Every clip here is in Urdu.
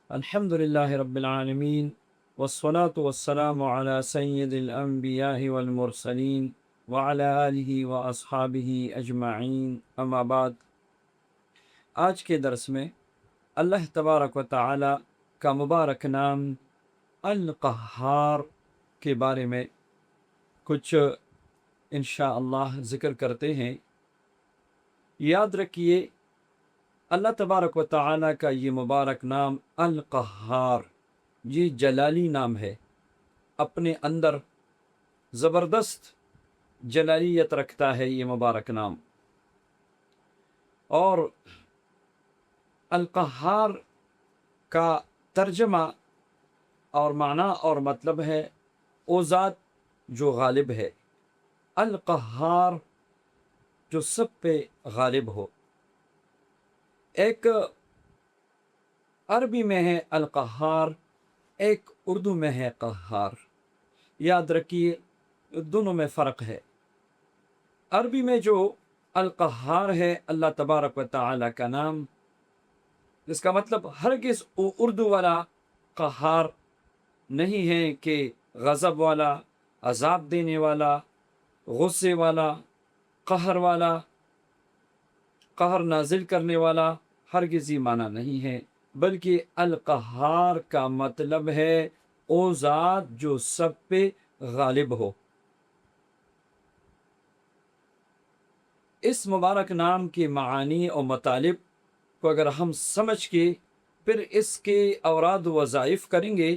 الحمد للہ رب العالمین والصلاة والسلام علی سید الانبیاء والمرسلین وعلی آلہ واصحابہ اجمعین، اما بعد۔ آج کے درس میں اللہ تبارک و تعالی کا مبارک نام القہار کے بارے میں کچھ انشاءاللہ ذکر کرتے ہیں۔ یاد رکھیے، اللہ تبارک و تعالی کا یہ مبارک نام القہار، یہ جلالی نام ہے، اپنے اندر زبردست جلالیت رکھتا ہے یہ مبارک نام۔ اور القہار کا ترجمہ اور معنی اور مطلب ہے وہ ذات جو غالب ہے، القہار جو سب پہ غالب ہو۔ ایک عربی میں ہے القہار، ایک اردو میں ہے قہار۔ یاد رکھیے دونوں میں فرق ہے۔ عربی میں جو القہار ہے اللہ تبارک و تعالی کا نام، جس کا مطلب ہرگز اردو والا قہار نہیں ہے کہ غضب والا، عذاب دینے والا، غصے والا، قہر والا، قہر نازل کرنے والا، ہرگز یہ معنی نہیں ہے، بلکہ القہار کا مطلب ہے او ذات جو سب پہ غالب ہو۔ اس مبارک نام کے معانی اور مطالب کو اگر ہم سمجھ کے پھر اس کے اوراد و وظائف کریں گے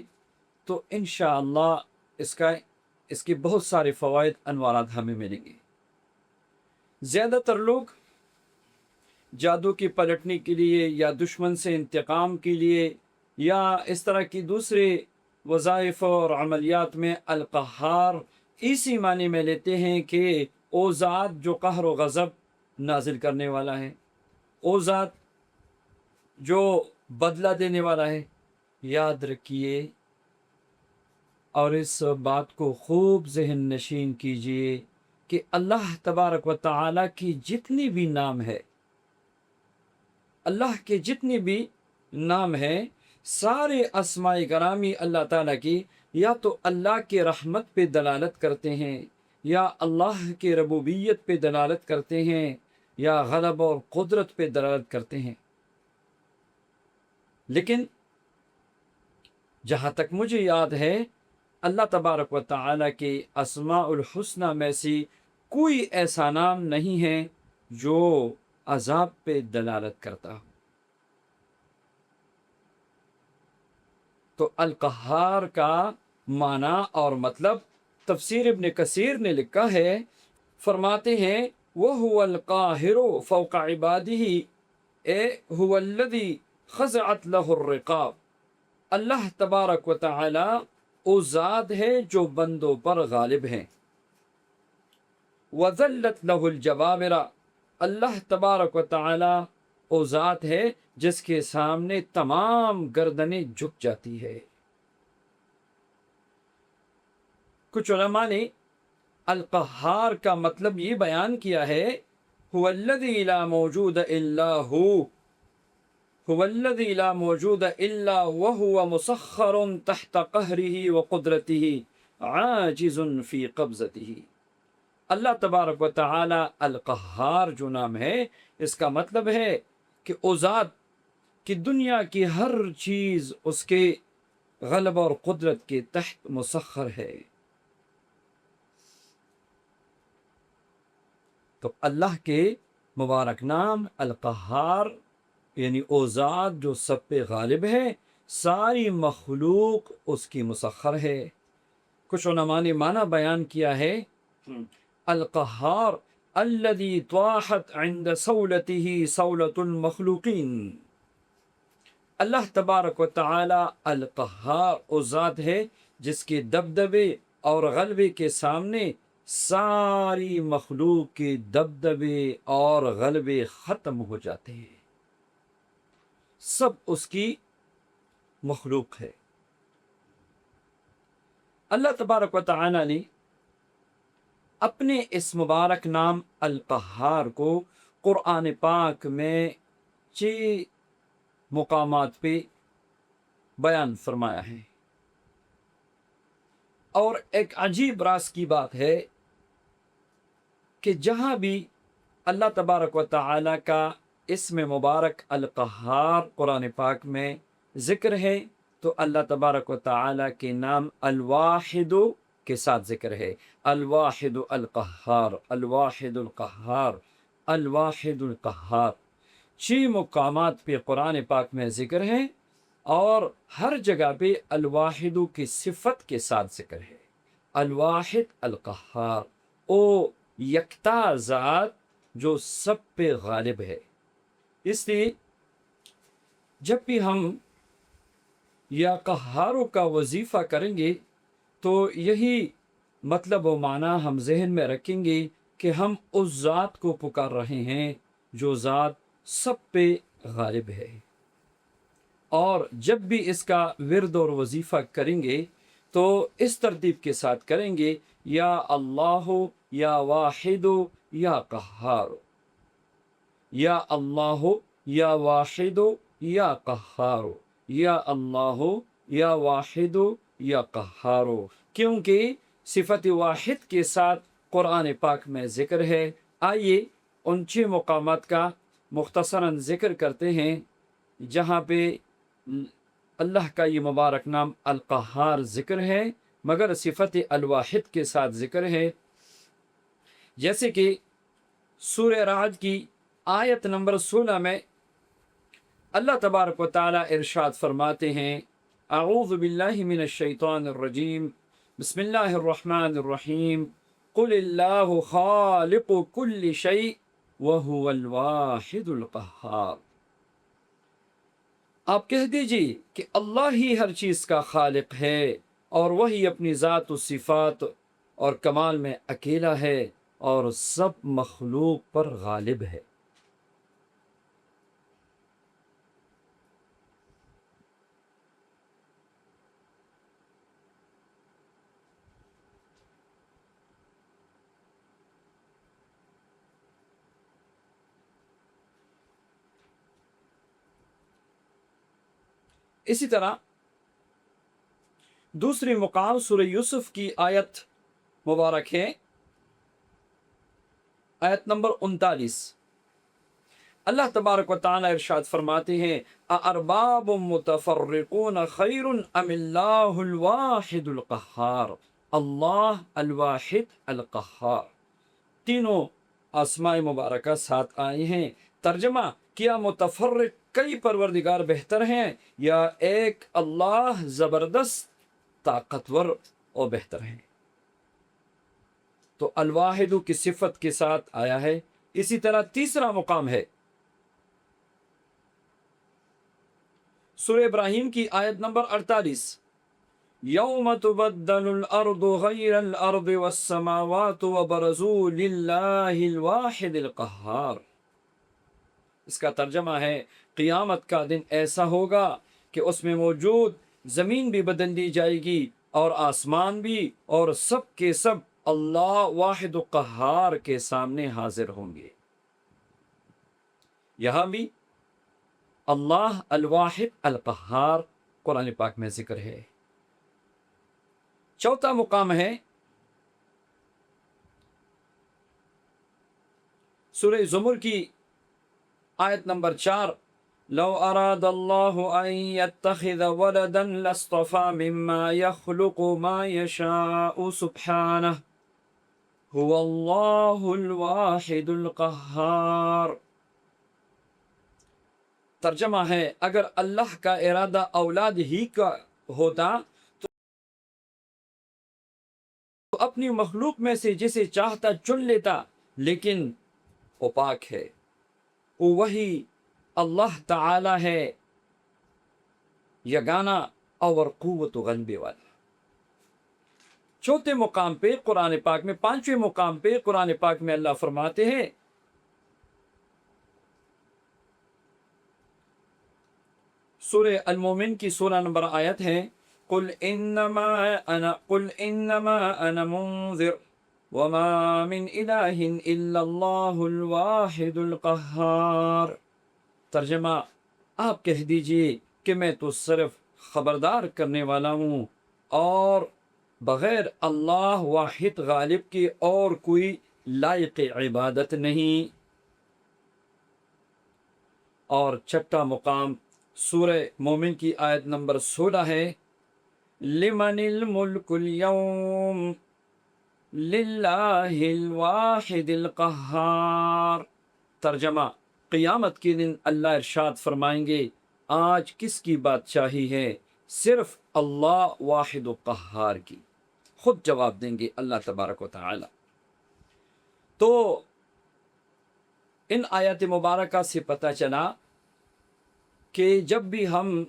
تو انشاءاللہ اس کے بہت سارے فوائد انوارات ہمیں ملیں گے۔ زیادہ تر لوگ جادو کی پلٹنے کے لیے یا دشمن سے انتقام کے لیے یا اس طرح کی دوسرے وظائف اور عملیات میں القہار اسی معنی میں لیتے ہیں کہ او ذات جو قہر و غضب نازل کرنے والا ہے، او ذات جو بدلہ دینے والا ہے۔ یاد رکھیے اور اس بات کو خوب ذہن نشین کیجئے کہ اللہ تبارک و تعالی کی جتنی بھی نام ہے، اللہ کے جتنے بھی نام ہیں، سارے اسماء گرامی اللہ تعالیٰ کی یا تو اللہ کے رحمت پہ دلالت کرتے ہیں، یا اللہ کے ربوبیت پہ دلالت کرتے ہیں، یا غلب اور قدرت پہ دلالت کرتے ہیں۔ لیکن جہاں تک مجھے یاد ہے، اللہ تبارک و تعالیٰ کے اسماء الحسنہ میں سے کوئی ایسا نام نہیں ہے جو عذاب پہ دلالت کرتا ہو۔ تو القہار کا معنی اور مطلب تفسیر ابن کثیر نے لکھا ہے، فرماتے ہیں وَهُوَ الْقَاهِرُ فَوْقَ عِبَادِهِ اے هُوَ الَّذِي خَضَعَتْ لَهُ الرِّقَابُ، اللہ تبارک و تعالی او ذات ہے جو بندوں پر غالب ہیں۔ وَذَلَّتْ لَهُ الْجَبَابِرَ، اللہ تبارک و تعالی او ذات ہے جس کے سامنے تمام گردنیں جھک جاتی ہے۔ کچھ علماء نے القہار کا مطلب یہ بیان کیا ہے، هو الذی لا موجود الا هو، هو الذی لا موجود الا وهو مسخر تحت قہره وقدرته عاجز فی قبضته۔ اللہ تبارک و تعالی القہار جو نام ہے، اس کا مطلب ہے کہ او ذات کہ دنیا کی ہر چیز اس کے غلب اور قدرت کے تحت مسخر ہے۔ تو اللہ کے مبارک نام القہار یعنی او ذات جو سب پہ غالب ہے، ساری مخلوق اس کی مسخر ہے۔ کچھ علماء نے معنی بیان کیا ہے، القہار الذی طاحت عند صولته صولة المخلوقین۔ اللہ تبارک و تعالی القہار او ذات ہے جس کے دبدبے اور غلبے کے سامنے ساری مخلوق کے دبدبے اور غلبے ختم ہو جاتے ہیں، سب اس کی مخلوق ہے۔ اللہ تبارک و تعالی نے اپنے اس مبارک نام القہار کو قرآن پاک میں 6 مقامات پہ بیان فرمایا ہے۔ اور ایک عجیب راز کی بات ہے کہ جہاں بھی اللہ تبارک و تعالی کا اسم مبارک القہار قرآن پاک میں ذکر ہے تو اللہ تبارک و تعالی کے نام الواحد کے ساتھ ذکر ہے۔ الواحد القہار، الواحد القہار، الواحد القہار، 6 مقامات پہ قرآن پاک میں ذکر ہے اور ہر جگہ پہ الواحد کی صفت کے ساتھ ذکر ہے۔ الواحد القہار، او یکتا ذات جو سب پہ غالب ہے۔ اس لیے جب بھی ہم یا قہاروں کا وظیفہ کریں گے تو یہی مطلب و معنی ہم ذہن میں رکھیں گے کہ ہم اس ذات کو پکار رہے ہیں جو ذات سب پہ غالب ہے۔ اور جب بھی اس کا ورد اور وظیفہ کریں گے تو اس ترتیب کے ساتھ کریں گے، یا اللہ یا واحد یا قہار، یا اللہ یا واحد یا قہار، یا اللہ یا واحد یا قہار، کیونکہ صفت واحد کے ساتھ قرآن پاک میں ذکر ہے۔ آئیے ان 6 مقامات کا مختصراً ذکر کرتے ہیں جہاں پہ اللہ کا یہ مبارک نام القہار ذکر ہے مگر صفت الواحد کے ساتھ ذکر ہے۔ جیسے کہ سورہ رعد کی آیت نمبر 16 میں اللہ تبارک و تعالی ارشاد فرماتے ہیں، اعوذ باللہ من الشیطان الرجیم، بسم اللہ الرحمن الرحیم، قل اللہ خالق کل شیء وہو الواحد القہار۔ آپ کہہ دیجئے کہ اللہ ہی ہر چیز کا خالق ہے اور وہی اپنی ذات و صفات اور کمال میں اکیلا ہے اور سب مخلوق پر غالب ہے۔ اسی طرح دوسری مقام سورہ یوسف کی آیت مبارک ہے، آیت نمبر 39۔ اللہ تبارک و تعالی ارشاد فرماتے ہیں، اَأَرْبَابٌ مُتَفَرِّقُونَ خَيْرٌ أَمِ اللَّهُ الْوَاحِدُ الْقَهَّارُ، اللہ الواحد القہار۔ تینوں اسماء مبارکہ ساتھ آئے ہیں۔ ترجمہ کیا متفرق کئی پروردگار بہتر ہیں یا ایک اللہ زبردست طاقتور اور بہتر ہیں؟ تو الواحد کی صفت کے ساتھ آیا ہے۔ اسی طرح تیسرا مقام ہے سورہ ابراہیم کی آیت نمبر 48، یوم تبدل الارض غیر الارض والسماوات وبرزوا للہ الواحد القہار۔ اس کا ترجمہ ہے، قیامت کا دن ایسا ہوگا کہ اس میں موجود زمین بھی بدل دی جائے گی اور آسمان بھی، اور سب کے سب اللہ واحد و قہار کے سامنے حاضر ہوں گے۔ یہاں بھی اللہ الواحد القہار قرآن پاک میں ذکر ہے۔ چوتھا مقام ہے سورہ زمر کی آیت نمبر 4، لو اراد اللہ ان يتخذ ولدا لاصطفى مما يخلق ما يشاء سبحانہ هو اللہ الواحد القہار۔ ترجمہ ہے، اگر اللہ کا ارادہ اولاد ہی کا ہوتا تو اپنی مخلوق میں سے جسے چاہتا چن لیتا، لیکن وہ پاک ہے، وہی اللہ تعالی ہے، یگانہ اور قوت و غلبے والا۔ چوتھے مقام پہ قرآن پاک میں، 5ویں مقام پہ قرآن پاک میں اللہ فرماتے ہیں، سورہ المومن کی 16 نمبر آیت ہے، قل انما انا منذر وما من الہ الا اللہ الواحد القہار۔ ترجمہ آپ کہہ دیجئے کہ میں تو صرف خبردار کرنے والا ہوں، اور بغیر اللہ واحد غالب کے اور کوئی لائق عبادت نہیں۔ اور چھٹا مقام سورہ مومن کی آیت نمبر 16 ہے، لمن الملک اليوم للہ الواحد القہار۔ ترجمہ، قیامت کے دن اللہ ارشاد فرمائیں گے آج کس کی بادشاہی ہے؟ صرف اللہ واحد و قہار کی۔ خود جواب دیں گے اللہ تبارک و تعالی۔ تو ان آیات مبارکہ سے پتہ چلا کہ جب بھی ہم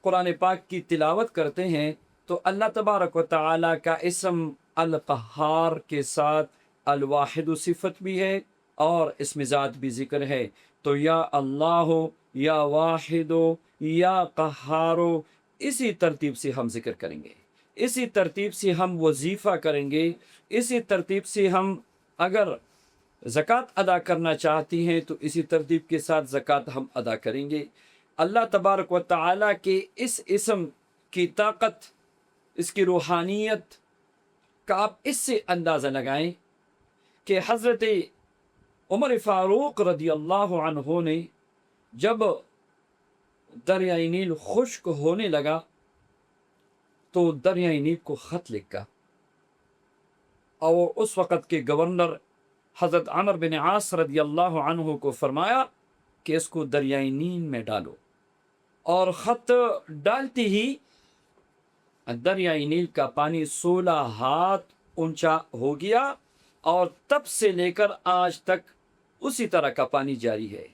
قرآن پاک کی تلاوت کرتے ہیں تو اللہ تبارک و تعالی کا اسم القہار کے ساتھ الواحد صفت بھی ہے اور اسم ذات بھی ذکر ہے۔ تو یا اللہ یا واحد یا قہار، اسی ترتیب سے ہم ذکر کریں گے، اسی ترتیب سے ہم وظیفہ کریں گے، اسی ترتیب سے ہم اگر زکوٰۃ ادا کرنا چاہتی ہیں تو اسی ترتیب کے ساتھ زکوٰۃ ہم ادا کریں گے۔ اللہ تبارک و تعالیٰ کے اس اسم کی طاقت، اس کی روحانیت کا آپ اس سے اندازہ لگائیں کہ حضرت عمر فاروق رضی اللہ عنہ نے جب دریائے نیل خشک ہونے لگا تو دریائے نیل کو خط لکھا، اور اس وقت کے گورنر حضرت عمر بن عاص رضی اللہ عنہ کو فرمایا کہ اس کو دریائے نیل میں ڈالو، اور خط ڈالتے ہی دریائے نیل کا پانی 16 ہاتھ اونچا ہو گیا، اور تب سے لے کر آج تک اسی طرح کا پانی جاری ہے۔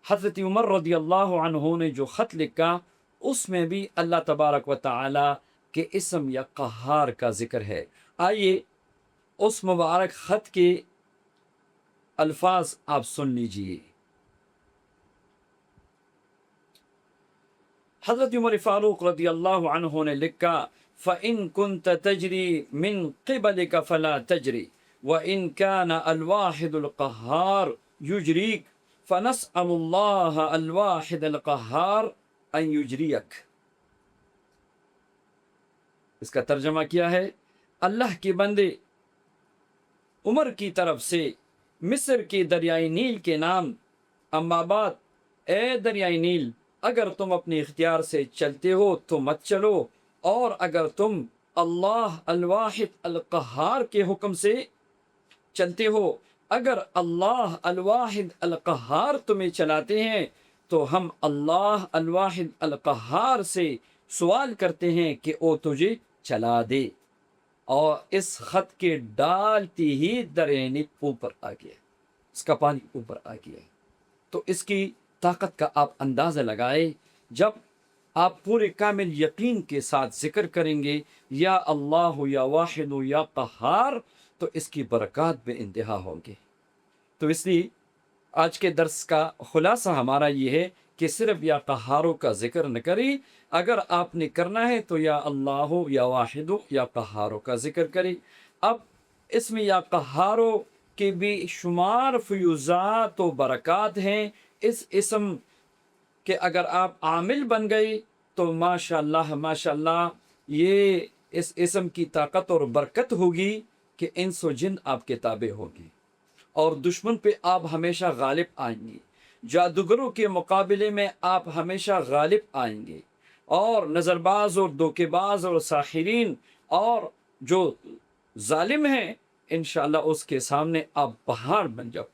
حضرت عمر رضی اللہ عنہ نے جو خط لکھا اس میں بھی اللہ تبارک و تعالی کے اسم یا قہار کا ذکر ہے۔ آئیے اس مبارک خط کے الفاظ آپ سن لیجئے۔ حضرت عمر فاروق رضی اللہ عنہ نے لکھا، فَإِن كُنْتَ تَجْرِي مِن قِبَلِكَ فَلَا تَجْرِي وَإِن كَانَ الْوَاحِدُ الْقَهَّارُ يُجْرِيكَ فَنَسْأَلُ اللَّهَ الْوَاحِدَ الْقَهَّارَ أَن يُجْرِيَكَ۔ اس کا ترجمہ کیا ہے؟ اللہ کے بندے، عمر کی طرف سے مصر کے دریائے نیل کے نام، اما بعد اے دریائے نیل، اگر تم اپنے اختیار سے چلتے ہو تو مت چلو، اور اگر تم اللہ الواحد القہار کے حکم سے چلتے ہو، اگر اللہ الواحد القہار تمہیں چلاتے ہیں تو ہم اللہ الواحد القہار سے سوال کرتے ہیں کہ وہ تجھے چلا دے۔ اور اس خط کے ڈالتے ہی دریائے نیل اوپر آ گیا، اس کا پانی اوپر آ گیا۔ تو اس کی طاقت کا آپ اندازہ لگائے، جب آپ پورے کامل یقین کے ساتھ ذکر کریں گے یا اللہ یا واحد یا قہار، تو اس کی برکات بے انتہا ہوں گے۔ تو اس لیے آج کے درس کا خلاصہ ہمارا یہ ہے کہ صرف یا قہاروں کا ذکر نہ کریں، اگر آپ نے کرنا ہے تو یا اللہ یا واحد یا قہاروں کا ذکر کریں۔ اب اس میں یا قہاروں کے بھی شمار فیوزات و برکات ہیں۔ اس اسم کہ اگر آپ عامل بن گئے تو ماشاءاللہ ماشاءاللہ یہ اس اسم کی طاقت اور برکت ہوگی کہ انس و جن آپ کے تابع ہوگی، اور دشمن پہ آپ ہمیشہ غالب آئیں گے، جادوگروں کے مقابلے میں آپ ہمیشہ غالب آئیں گے، اور نظر باز اور دھوکے باز اور ساحرین اور جو ظالم ہیں انشاءاللہ اس کے سامنے آپ پہاڑ بن جاؤ۔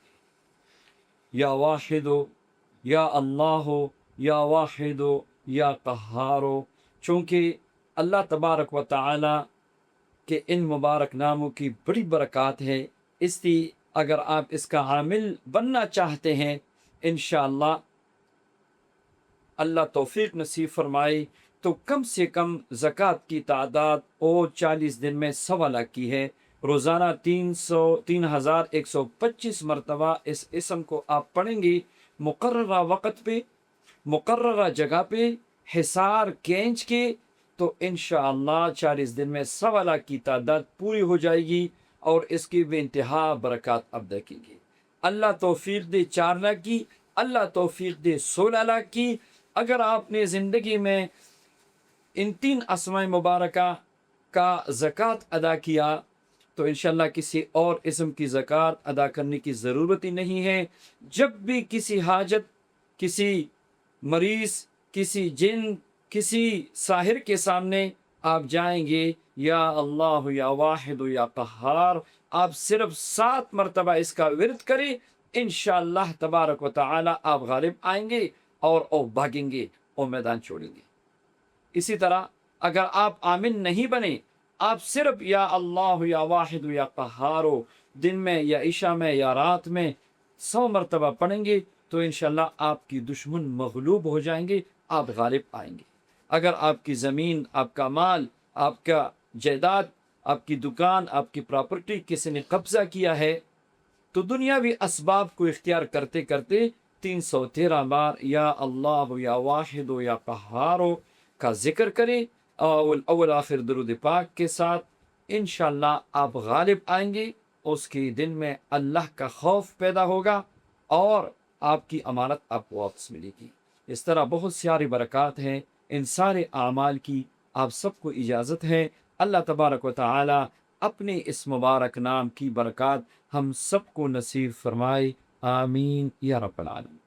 یا واحد یا اللہ یا واحد یا قہار، چونکہ اللہ تبارک و تعالی کہ ان مبارک ناموں کی بڑی برکات ہے، اس لیے اگر آپ اس کا عامل بننا چاہتے ہیں انشاءاللہ اللہ توفیق نصیب فرمائے، تو کم سے کم زکوٰۃ کی تعداد اور 40 دن میں 1.25 لاکھ کی ہے۔ روزانہ 3125 مرتبہ اس اسم کو آپ پڑھیں گے، مقررہ وقت پہ، مقررہ جگہ پہ، حصار کھینچ کے، تو انشاءاللہ 40 دن میں 1.25 لاکھ کی تعداد پوری ہو جائے گی، اور اس کی بے انتہا برکات اب دیکھیں گے۔ اللہ توفیق دے 4 لاکھ کی، اللہ توفیق دے 16 لاکھ کی۔ اگر آپ نے زندگی میں ان 3 اسماء مبارکہ کا زکوٰۃ ادا کیا تو انشاءاللہ کسی اور اسم کی زکوٰۃ ادا کرنے کی ضرورت ہی نہیں ہے۔ جب بھی کسی حاجت، کسی مریض، کسی جن، کسی ساحر کے سامنے آپ جائیں گے، یا اللہ یا واحد یا قہار، آپ صرف 7 مرتبہ اس کا ورد کریں، انشاءاللہ تبارک و تعالی آپ غالب آئیں گے اور بھاگیں گے اور میدان چھوڑیں گے۔ اسی طرح اگر آپ آمن نہیں بنے، آپ صرف یا اللہ یا واحد یا قہارو دن میں یا عشاء میں یا رات میں 100 مرتبہ پڑھیں گے تو انشاءاللہ آپ کی دشمن مغلوب ہو جائیں گے، آپ غالب آئیں گے۔ اگر آپ کی زمین، آپ کا مال، آپ کا جائیداد، آپ کی دکان، آپ کی پراپرٹی کسی نے قبضہ کیا ہے تو دنیاوی اسباب کو اختیار کرتے کرتے 313 بار یا اللہ یا واحد یا قہارو کا ذکر کریں، اول آخر درود پاک کے ساتھ، انشاءاللہ آپ غالب آئیں گے۔ اس کے دن میں اللہ کا خوف پیدا ہوگا اور آپ کی امانت آپ کو واپس ملے گی۔ اس طرح بہت ساری برکات ہیں ان سارے اعمال کی، آپ سب کو اجازت ہے۔ اللہ تبارک و تعالی اپنے اس مبارک نام کی برکات ہم سب کو نصیب فرمائے، آمین یا رب العالمین۔